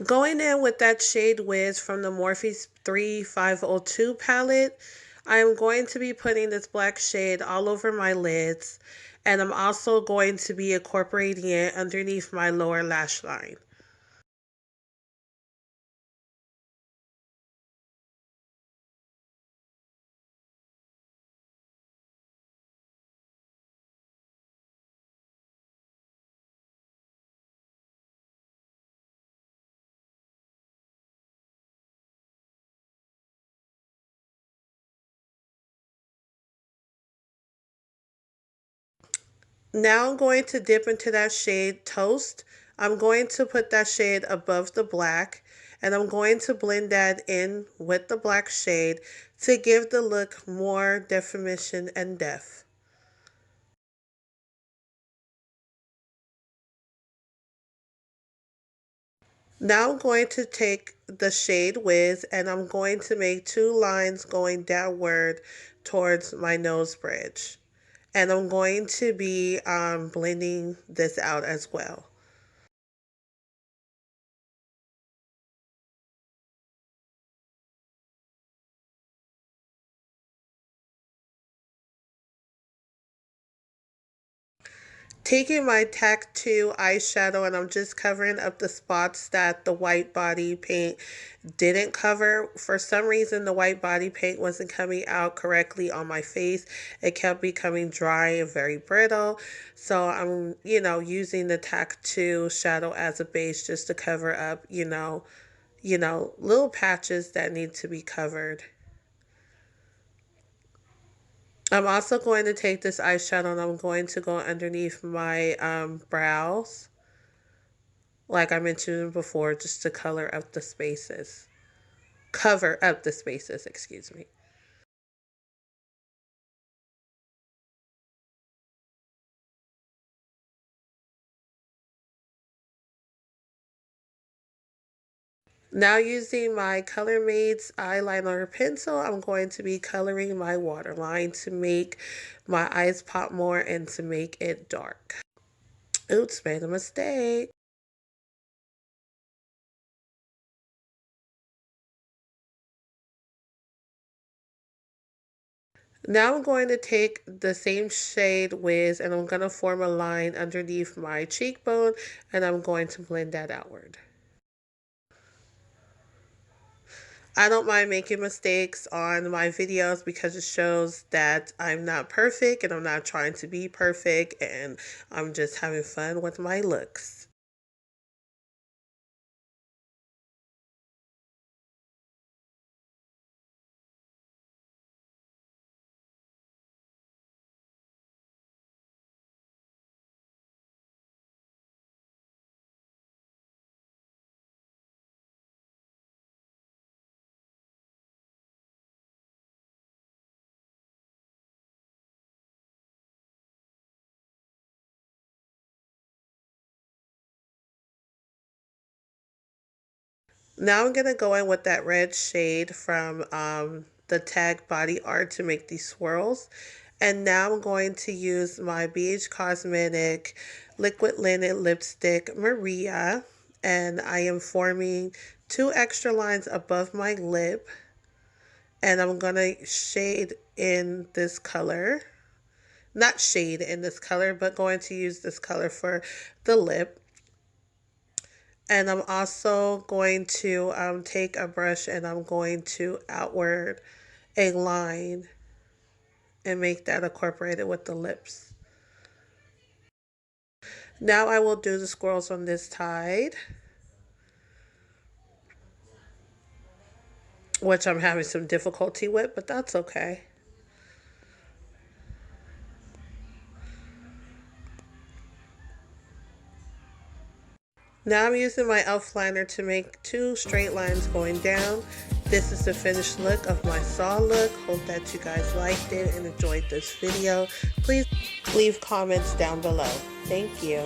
Going in with that shade Whiz from the Morphe 3502 palette, I am going to be putting this black shade all over my lids, and I'm also going to be incorporating it underneath my lower lash line. Now I'm going to dip into that shade Toast. I'm going to put that shade above the black, and I'm going to blend that in with the black shade to give the look more definition and depth. Now I'm going to take the shade Whiz and I'm going to make two lines going downward towards my nose bridge. And I'm going to be blending this out as well. Taking my Tac 2 eyeshadow and I'm just covering up the spots that the white body paint didn't cover. For some reason, the white body paint wasn't coming out correctly on my face. It kept becoming dry and very brittle. So I'm, using the Tac 2 shadow as a base just to cover up, little patches that need to be covered. I'm also going to take this eyeshadow and I'm going to go underneath my brows, like I mentioned before, just to color up the spaces. Cover up the spaces, excuse me. Now using my ColorMates eyeliner pencil, I'm going to be coloring my waterline to make my eyes pop more and to make it dark. Oops, made a mistake. Now I'm going to take the same shade Whiz and I'm going to form a line underneath my cheekbone and I'm going to blend that outward. I don't mind making mistakes on my videos because it shows that I'm not perfect and I'm not trying to be perfect and I'm just having fun with my looks. Now I'm going to go in with that red shade from the Tag Body Art to make these swirls. And now I'm going to use my BH Cosmetic Liquid Linen Lipstick Maria. And I am forming two extra lines above my lip. And I'm going to shade in this color. Not shade in this color, but going to use this color for the lip. And I'm also going to take a brush and I'm going to outward a line and make that incorporated with the lips. Now I will do the squirrels on this side, which I'm having some difficulty with, but that's okay. Now I'm using my e.l.f. liner to make two straight lines going down. This is the finished look of my Saw look. Hope that you guys liked it and enjoyed this video. Please leave comments down below. Thank you.